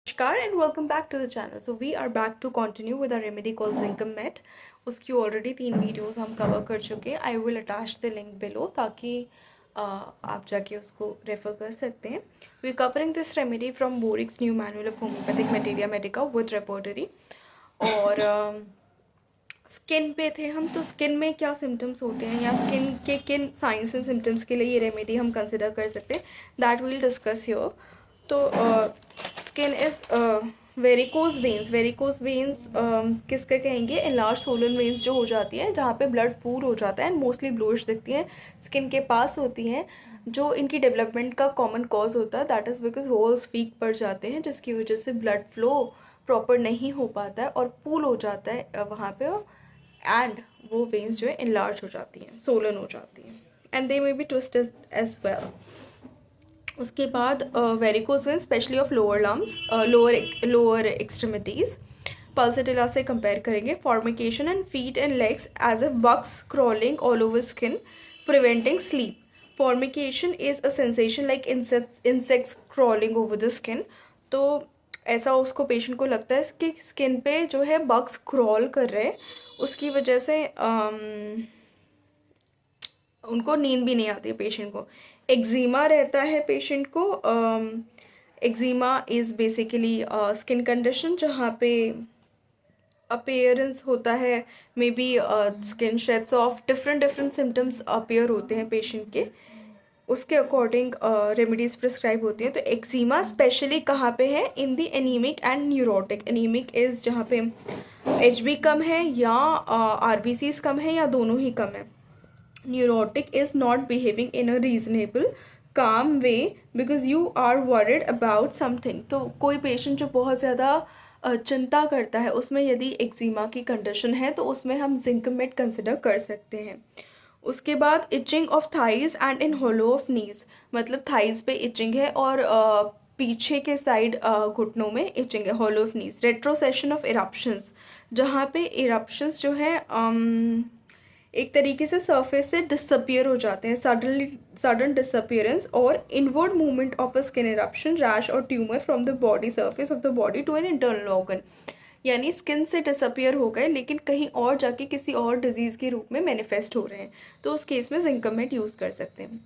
Namaskar and welcome back to the channel. So we are back to continue with our remedy called Zinc Met. उसकी already 3 videos हम cover कर चुके हैं. I will attach the link below ताकि आप जाके उसको refer कर सकते हैं. We are covering this remedy from Boericke's new manual of homoeopathic materia medica with repertory. और स्किन पे थे हम, तो स्किन में क्या सिम्टम्स होते हैं या स्किन के किन साइंस एंड सिम्टम्स के लिए ये रेमेडी हम कंसिडर कर सकते हैं, दैट विल डिस्कस हियर. तो स्किन इज़ वेरिकोज वेन्स किसके कहेंगे? एनलार्ज सोलन वेन्स जो हो जाती हैं, जहाँ पे ब्लड पूर हो जाता है एंड मोस्टली ब्लूइश दिखती हैं, स्किन के पास होती हैं. जो इनकी डेवलपमेंट का कॉमन कॉज होता है that is because walls weak पड़ जाते हैं, जिसकी वजह से ब्लड फ्लो प्रॉपर नहीं हो पाता है और पूल हो जाता है वहाँ पे, एंड वो वेन्स जो है इनलार्ज हो जाती हैं, सोलन हो जाती हैं, and they may be twisted as well. उसके बाद varicose vein specially of lower limbs, lower extremities. Pulsatilla से कंपेयर करेंगे. Formication and feet and legs as of bugs crawling all over skin preventing sleep. Formication is a sensation like insects crawling over the skin. तो ऐसा उसको patient को लगता है कि skin पे जो है बग्स क्रॉल कर रहे हैं, उसकी वजह से उनको नींद भी नहीं आती है पेशेंट को. एक्जिमा रहता है पेशेंट को. Eczema is basically skin condition जहाँ पे अपीयरेंस होता है, may be skin shades of different symptoms appear होते हैं पेशेंट के, उसके अकॉर्डिंग रेमेडीज़ प्रिस्क्राइब होती हैं. तो एक्जिमा स्पेशली कहाँ पे है? In the anaemic and neurotic. Anaemic is जहाँ पे HB कम है या RBCs कम है या दोनों ही कम है. Neurotic is not behaving in a reasonable calm way because you are worried about something. तो कोई पेशेंट जो बहुत ज़्यादा चिंता करता है, उसमें यदि एक्जिमा की कंडीशन है तो उसमें हम जिंक मेट कंसिडर कर सकते हैं. उसके बाद itching of thighs and in hollow of knees. मतलब थाइज पे इचिंग है और पीछे के साइड घुटनों में इचिंग है, होलो ऑफ नीज. रेट्रोसेशन ऑफ इरप्शंस, जहाँ पे इरप्शंस जो है एक तरीके से सरफेस से डिसअपियर हो जाते हैं, सडन डिसअपियरेंस. और inward movement of a skin eruption, rash और tumour from the body surface of the body to an internal organ. यानी स्किन से डिसअपियर हो गए लेकिन कहीं और जाके किसी और डिजीज़ के रूप में मैनिफेस्ट हो रहे हैं, तो उस केस में जिंकमेट यूज़ कर सकते हैं.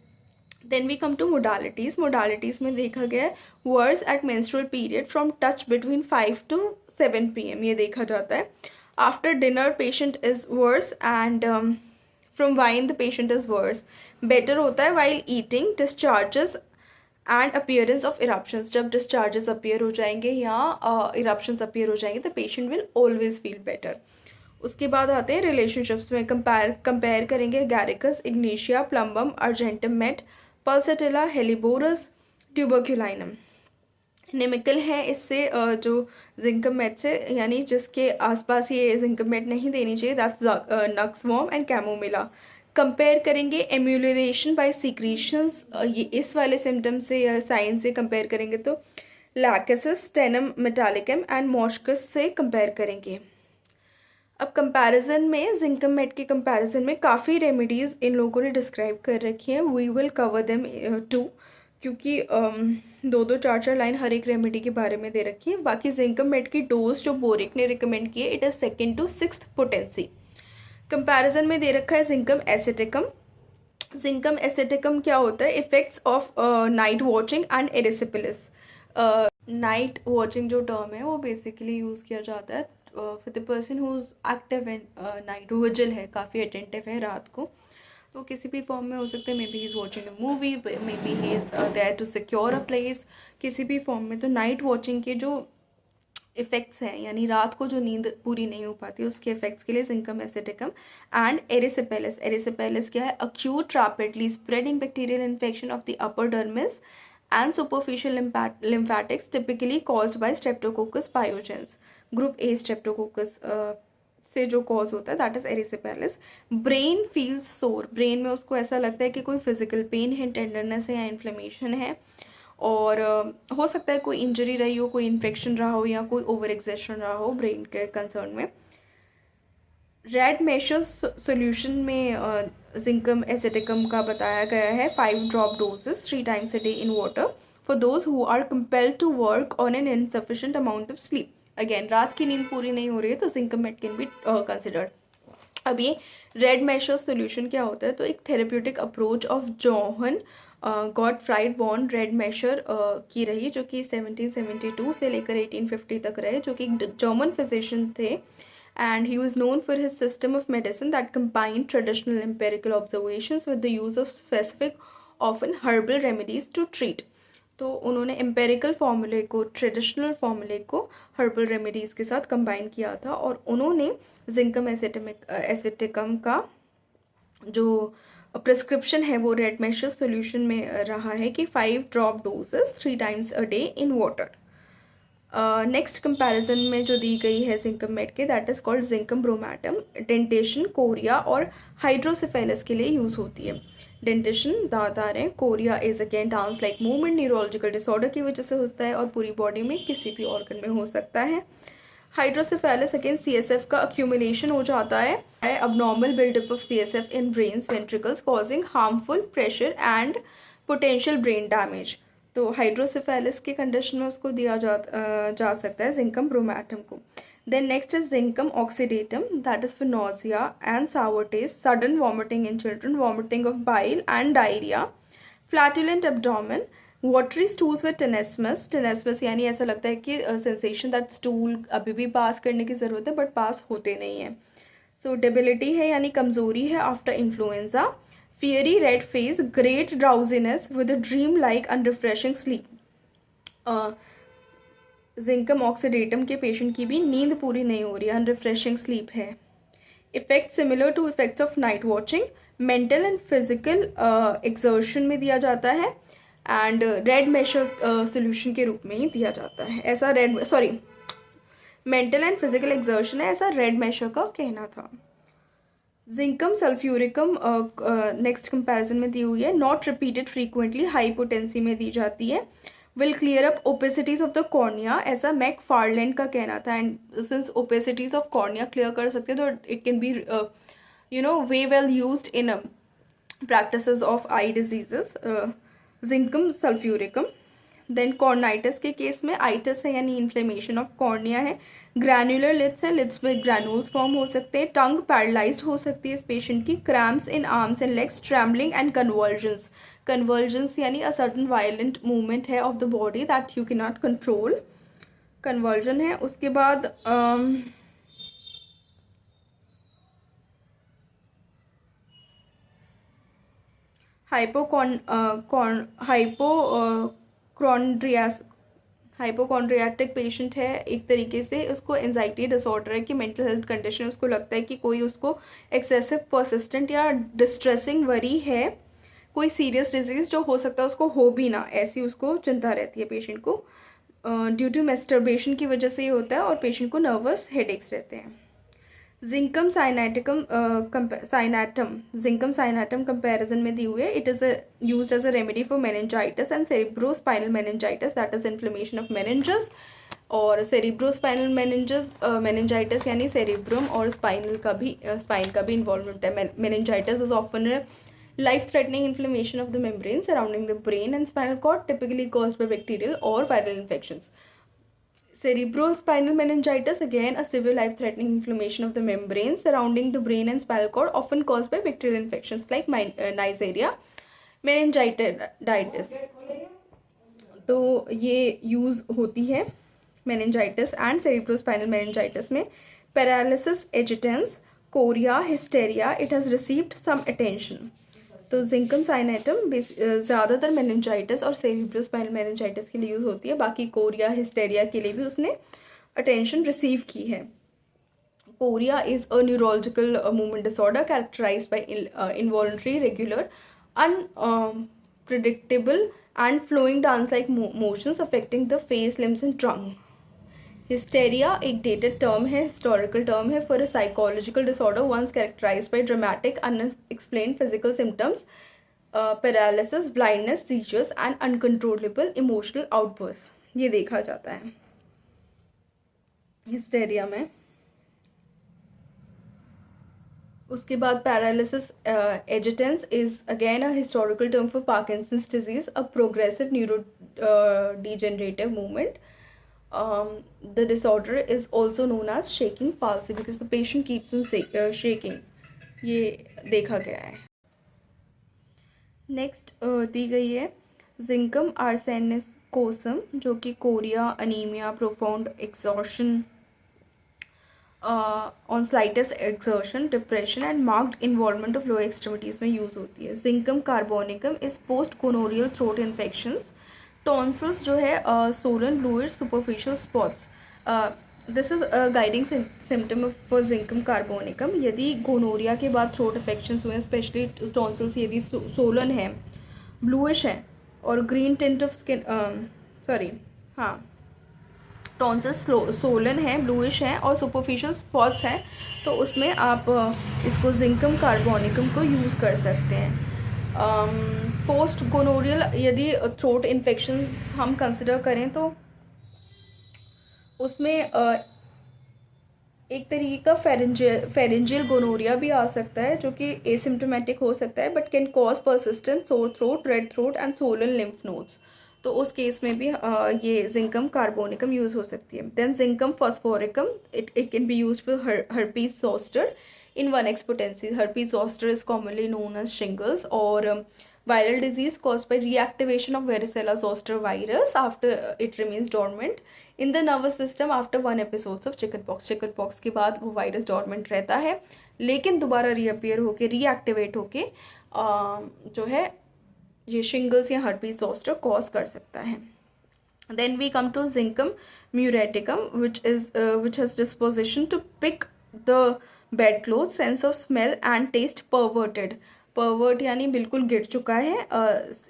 Then we come to modalities. Modalities में देखा गया है worse at menstrual period from touch between 5 to 7 PM, ये देखा जाता है. After dinner patient is worse and from wine the patient is worse. Better होता है while eating. Discharges and appearance of eruptions, जब डिस्चार्जेस अपीयर हो जाएंगे या इरप्शंस अपीयर हो जाएंगे, the patient will always feel better. उसके बाद आते हैं रिलेशनशिप्स में. कंपेयर करेंगे agaricus, ignatia, plumbum, argentum met, pulsatilla, helleborus, tuberculinum. निमिकल है इससे जो जिंकम मेट से, यानी जिसके आसपास ये जिंकम मेट नहीं देनी चाहिए, दैट्स नक्सवॉर्म एंड कैमोमिला. कंपेयर करेंगे एम्यूलरेशन बाय सीक्रीशंस, ये इस वाले सिम्टम से या साइन से कंपेयर करेंगे तो लैकेसिस, टेनम मेटालिकम एंड मॉस्कस से कंपेयर करेंगे. अब कंपैरिजन में जिंकम मेट के कंपैरिजन में काफ़ी रेमेडीज़ इन लोगों ने डिस्क्राइब कर रखी हैं. We will cover them too, क्योंकि 2-2, 4-4 लाइन हर एक रेमेडी के बारे में दे रखी है. बाकी जिंकम मेट की डोज जो बोरिक ने रिकमेंड की है, it is 2nd to 6th potency. Comparison में दे रखा है जिंकम एसिटिकम. जिंकम एसिटिकम क्या होता है? Effects of night watching and erysipelas. Night watching जो टर्म है वो बेसिकली यूज़ किया जाता है for the person who is active in night, vigil है, काफ़ी अटेंटिव है रात को. तो किसी भी फॉर्म में हो सकता है, maybe he is watching a movie, maybe he is there to secure a place, किसी भी फॉर्म में. तो नाइट वॉचिंग के जो इफ़ेक्ट्स हैं, यानी रात को जो नींद पूरी नहीं हो पाती, उसके इफेक्ट्स के लिए जिंकम एसिटिकम. एंड एरिसिपेलिस. एरिसिपेलिस क्या है? Acute rapidly spreading bacterial infection of the upper dermis and superficial lymphatics typically caused by streptococcus pyogenes. Group A streptococcus से जो कॉज होता है दैट इज़ एरिसिपेलिस. ब्रेन फील्स सोर. ब्रेन में उसको ऐसा लगता है कि कोई फिजिकल पेन है, टेंडरनेस है या इन्फ्लेमेशन है, और हो सकता है कोई इंजरी रही हो, कोई इन्फेक्शन रहा हो या कोई ओवर एक्सेशन रहा हो ब्रेन के कंसर्न में. रेड मेशस सोल्यूशन में जिंकम एसिटिकम का बताया गया है 5 drop doses 3 times a day in water. for those who are compelled to work on an insufficient amount of sleep. Again रात की नींद पूरी नहीं हो रही है तो जिंकमेट कैन बी कंसिडर्ड. अब ये रेड मेशर सोल्यूशन क्या होता है, तो एक therapeutic approach of Johann Gottfried von Rademacher की रही, जो कि 1772 से लेकर 1850 तक रहे, जो कि एक जर्मन फिजिशियन थे. And he was known for his system of medicine that combined traditional empirical observations with the use of specific often herbal remedies to treat. तो उन्होंने एम्पेरिकल फार्मूले को, ट्रेडिशनल फार्मूले को हर्बल रेमेडीज़ के साथ कंबाइन किया था, और उन्होंने जिंकम एसिटिकम का जो प्रिस्क्रिप्शन है वो रेड मेशर सोल्यूशन में रहा है कि 5 drop doses 3 times a day in water. Next comparison में जो दी गई है जिंकमेट के, that is called zincum bromatum. Dentition, chorea और हाइड्रोसेफेलस के लिए यूज़ होती है. डेंटेशन दांत आ रहे हैं, Korea is again dance like movement, neurological disorder की वजह से होता है और पूरी बॉडी में किसी भी ऑर्गन में हो सकता है. हाइड्रोसेफेलस अगेन CSF का अक्यूमुलेशन हो जाता है, abnormal buildup of CSF in brain's ventricles causing harmful pressure and potential brain damage. तो हाइड्रोसेफेलस की कंडीशन में उसको दिया जा सकता है जिंकम ब्रोमैटम को. Then next is zincum oxydatum, that is for nausea and sour taste, sudden vomiting in children, vomiting of bile and diarrhoea, flatulent abdomen, watery stools with tenesmus यानी ऐसा लगता है कि सेंसेशन दैट स्टूल अभी भी पास करने की ज़रूरत है बट पास होते नहीं हैं. सो डेबिलिटी है यानी कमज़ोरी है after influenza, fiery red face, great drowsiness with a dream like unrefreshing sleep. Zincum oxydatum के पेशेंट की भी नींद पूरी नहीं हो रही है, अनरिफ्रेशिंग स्लीप है. Effect similar to effects of night watching, mental and physical exertion में दिया जाता है एंड रेड मेशर सोल्यूशन के रूप में ही दिया जाता है. ऐसा मेंटल एंड फिजिकल एक्सर्शन है, ऐसा रेड मेशर का कहना था. जिंकम सल्फ्यूरिकम नेक्स्ट कंपैरिजन में दी हुई है, not repeated frequently, high potency में दी जाती है. Will clear up opacities of the cornea, ऐसा मैकफार्लैंड का कहना था. And since opacities of cornea clear कर सकते हैं तो it can be very well used in practices of eye diseases. Zincum sulphuricum. Then corneitis के केस में आइटिस है यानी इन्फ्लेमेशन ऑफ कॉर्निया है, ग्रैनुलर लिड्स है, लिड्स में ग्रैनुल्स फॉर्म हो सकते हैं, टंग पैरालाइज्ड हो सकती है इस पेशेंट की, cramps in arms and legs, trembling and convergence यानी अ सडन वायलेंट मूवमेंट है of the body that you can not control, conversion है. उसके बाद हाइपोकॉन्ड्रियाटिक पेशेंट है, एक तरीके से उसको एंजाइटी डिसऑर्डर है कि मेंटल हेल्थ कंडीशन, उसको लगता है कि कोई उसको एक्सेसिव परसिस्टेंट या डिस्ट्रेसिंग वरी है, कोई सीरियस डिजीज़ जो हो सकता है उसको हो भी ना, ऐसी उसको चिंता रहती है पेशेंट को. ड्यू टू मेस्टरबेशन की वजह से ये होता है और पेशेंट को नर्वस हेडेक्स रहते हैं. जिंकम साइनेटम कंपैरिजन में दी हुई है. It is used as a remedy for meningitis and cerebrospinal meningitis, that is inflammation of meninges. और सेरिब्रोस्पाइनल मेनिंजाइटिस यानी सेरिब्रम और स्पाइन का भी इन्वॉल्वमेंट है. Meningitis is often life-threatening inflammation of the membrane surrounding the brain and spinal cord, typically caused by bacterial or viral infections. Cerebrospinal meningitis, again a severe life-threatening inflammation of the membrane surrounding the brain and spinal cord, often caused by bacterial infections like Neisseria meningitis. तो ये use होती है meningitis and cerebrospinal meningitis में. Paralysis agitans, chorea, hysteria, it has received some attention. तो जिंकम साइनेटम ज़्यादातर meningitis और cerebrospinal meningitis के लिए यूज़ होती है, बाकी कोरिया, हिस्टेरिया के लिए भी उसने अटेंशन रिसीव की है. Chorea is a neurological movement disorder characterized by involuntary, regular, unpredictable and flowing dance like motions affecting the face, limbs and tongue. Hysteria एक डेटेड टर्म है, हिस्टोरिकल टर्म है for a psychological disorder once characterized by dramatic unexplained physical symptoms, paralysis, blindness, seizures and uncontrollable emotional outburst. ये देखा जाता है hysteria में. उसके बाद paralysis agitans is again a historical term for Parkinson's disease, a progressive neuro degenerative movement. The disorder is also known as shaking palsy because the patient keeps on shaking. ये देखा गया है. नेक्स्ट दी गई है जिंकम arsenicosum, जो कि chorea, anaemia, profound exhaustion on slightest exertion, depression and marked involvement of lower extremities में use होती है. Zincum carbonicum is post gonorrhoeal throat infections, tonsils जो है, swollen bluish superficial spots. This is guiding symptom for zincum carbonicum. यदि gonorrhoea के बाद throat infections हुए हैं, स्पेशली टॉन्सिल्स यदि सोलन है, ब्लूइश है और green tint of skin, sorry हाँ, टॉन्सिल्स सोलन है, ब्लूइश हैं और सुपरफिशियल स्पॉट्स हैं, तो उसमें आप इसको जिंकम कार्बोनिकम को यूज़ कर सकते हैं. पोस्ट गोनोरियल यदि थ्रोट इन्फेक्शन हम कंसिडर करें तो उसमें एक तरीके का फेरेंजियल गोनोरिया भी आ सकता है, जो कि एसिम्टोमेटिक हो सकता है but can cause persistent sore throat, red throat and Solan lymph nodes. तो उस केस में भी ये जिंकम कार्बोनिकम यूज़ हो सकती है. Then zincum phosphoricum, it can be used for herpes zoster in 1x potency. Herpes zoster is commonly known as shingles or viral disease caused by reactivation of varicella zoster virus after it remains dormant in the nervous system after 1 episodes of chickenpox. chickenpox के बाद वो virus dormant रहता है, लेकिन दोबारा reappear होके, reactivate होके जो है ये शिंगल्स या हर्पीज जोस्टर कॉज कर सकता है. Then we come to zincum muriaticum which has disposition to pick the bedclothes, sense of smell and taste perverted. Pervert यानी बिल्कुल गिर चुका है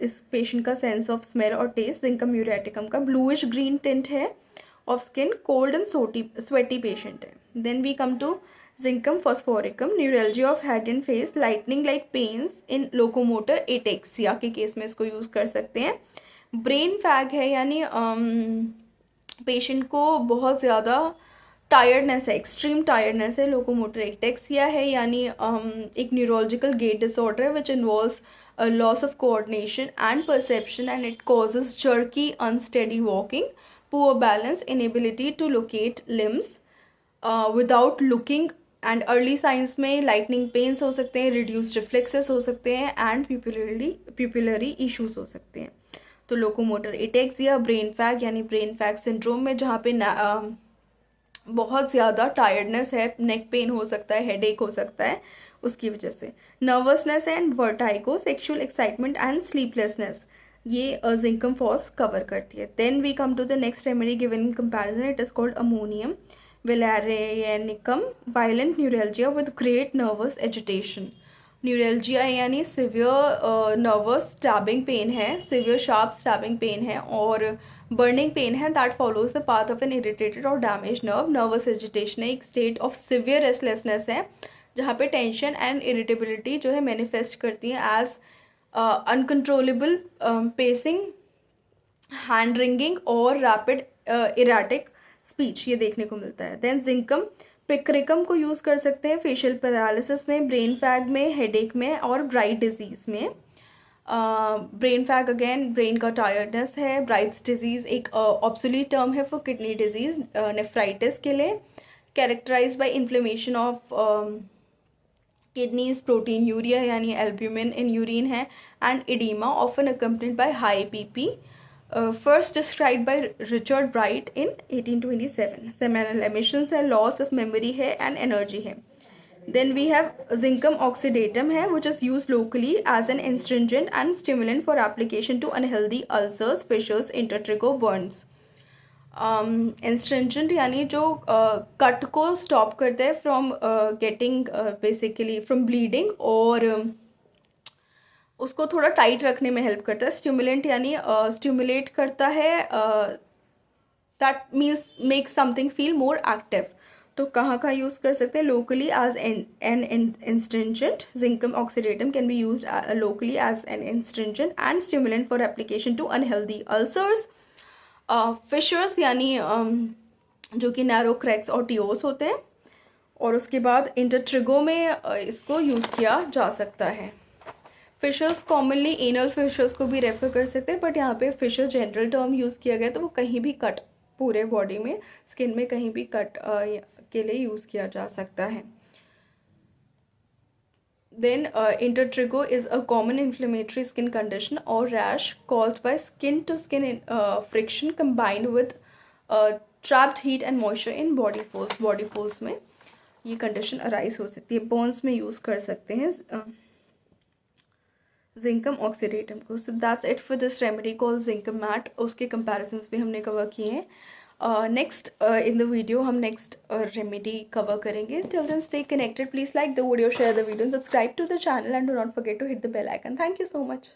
इस पेशेंट का सेंस ऑफ स्मेल और टेस्ट. जिंकम म्यूरेटिकम का ब्लूइश ग्रीन टिंट है of skin, cold and sweaty patient है. Then we come to zincum phosphoricum, neuralgia of head and face, lightning like pains in locomotor ataxia के case में इसको use कर सकते हैं. Brain fag है यानी पेशेंट को बहुत ज़्यादा टायर्डनेस है, एक्सट्रीम टायर्डनेस है. लोकोमोटर एटेक्सिया है यानी एक neurological gait disorder which involves loss of coordination and perception and it causes jerky unsteady walking, poor balance, inability to locate limbs without looking. And early signs में lightning pains हो सकते हैं, reduced reflexes हो सकते हैं and pupillary issues हो सकते हैं. तो लोकोमोटर एटेक्सिया, ब्रेन फैग यानी ब्रेन फैग सिंड्रोम में जहाँ पे बहुत ज़्यादा टायर्डनेस है, नेक पेन हो सकता है, हेडेक हो सकता है, उसकी वजह से. Nervousness and vertigo, sexual excitement and sleeplessness, ये जिंकम फॉस कवर करती है. Then we come to the next remedy given in comparison. It is called ammonium valerianicum, violent neuralgia with great nervous agitation. Neuralgia यानी severe nervous stabbing pain है, severe sharp stabbing pain है और burning pain है that follows the path of an irritated और damage nerve. Nervous agitation है, एक state of severe restlessness है जहाँ पे टेंशन एंड इरिटेबिलिटी जो है मैनिफेस्ट करती है as uncontrollable pacing, hand wringing और रैपिड इराटिक स्पीच, ये देखने को मिलता है. देन जिंकम पिक्रिकम को यूज़ कर सकते हैं फेशियल पैरालिसिस में, ब्रेन फैग में, हेडेक में और ब्राइट डिजीज़ में. ब्रेन फैग अगेन ब्रेन का टायर्डनेस है. ब्राइट्स डिजीज़ एक ऑब्सोलीट टर्म है फॉर किडनी डिजीज़, नेफ्राइटिस के लिए, characterise by inflammation of kidneys, proteinuria यानी एल्ब्यूमिन इन यूरिन है and oedema often accompanied by high BP. First describe by Richard Bright in 1827. Seminal emissions है, loss of memory है and energy है. Then we have zincum oxidatum है which is used locally as an astringent and stimulant for application to unhealthy ulcers, fissures, intertrigo, burns. Astringent यानी जो cut को stop करता है from getting basically from bleeding और उसको थोड़ा टाइट रखने में हेल्प करता है. स्टिमुलेंट यानी स्टिमुलेट करता है, that means make something feel more active. तो कहाँ कहाँ यूज़ कर सकते हैं? Locally as an astringent. Zincum oxydatum can be use locally as an astringent and stimulant for application to unhealthy ulcers. Fissures यानी जो कि नैरो क्रैक्स और टियोस होते हैं और उसके बाद इंटरट्रिगो में इसको यूज़ किया जा सकता है। फिशर्स कॉमनली एनल फिशर्स को भी रेफ़र कर सकते हैं, बट यहाँ पे फिशर जनरल टर्म यूज़ किया गया, तो वो कहीं भी कट, पूरे बॉडी में स्किन में कहीं भी कट के लिए यूज़ किया जा सकता है। Then intertrigo is a common inflammatory skin condition or rash caused by skin to skin friction combined with trapped heat and moisture in body folds. Body folds में ये condition arise हो सकती है। burns में use कर सकते हैं zincum oxydatum को। So that's it for this remedy call zincum met. उसके कंपैरिजंस भी हमने कवर किए हैं। नेक्स्ट इन द वीडियो हम नेक्स्ट रेमेडी कवर करेंगे। Till then stay connected, please like the video, share the video, subscribe to the channel and do not forget to hit the bell icon. Thank you so much.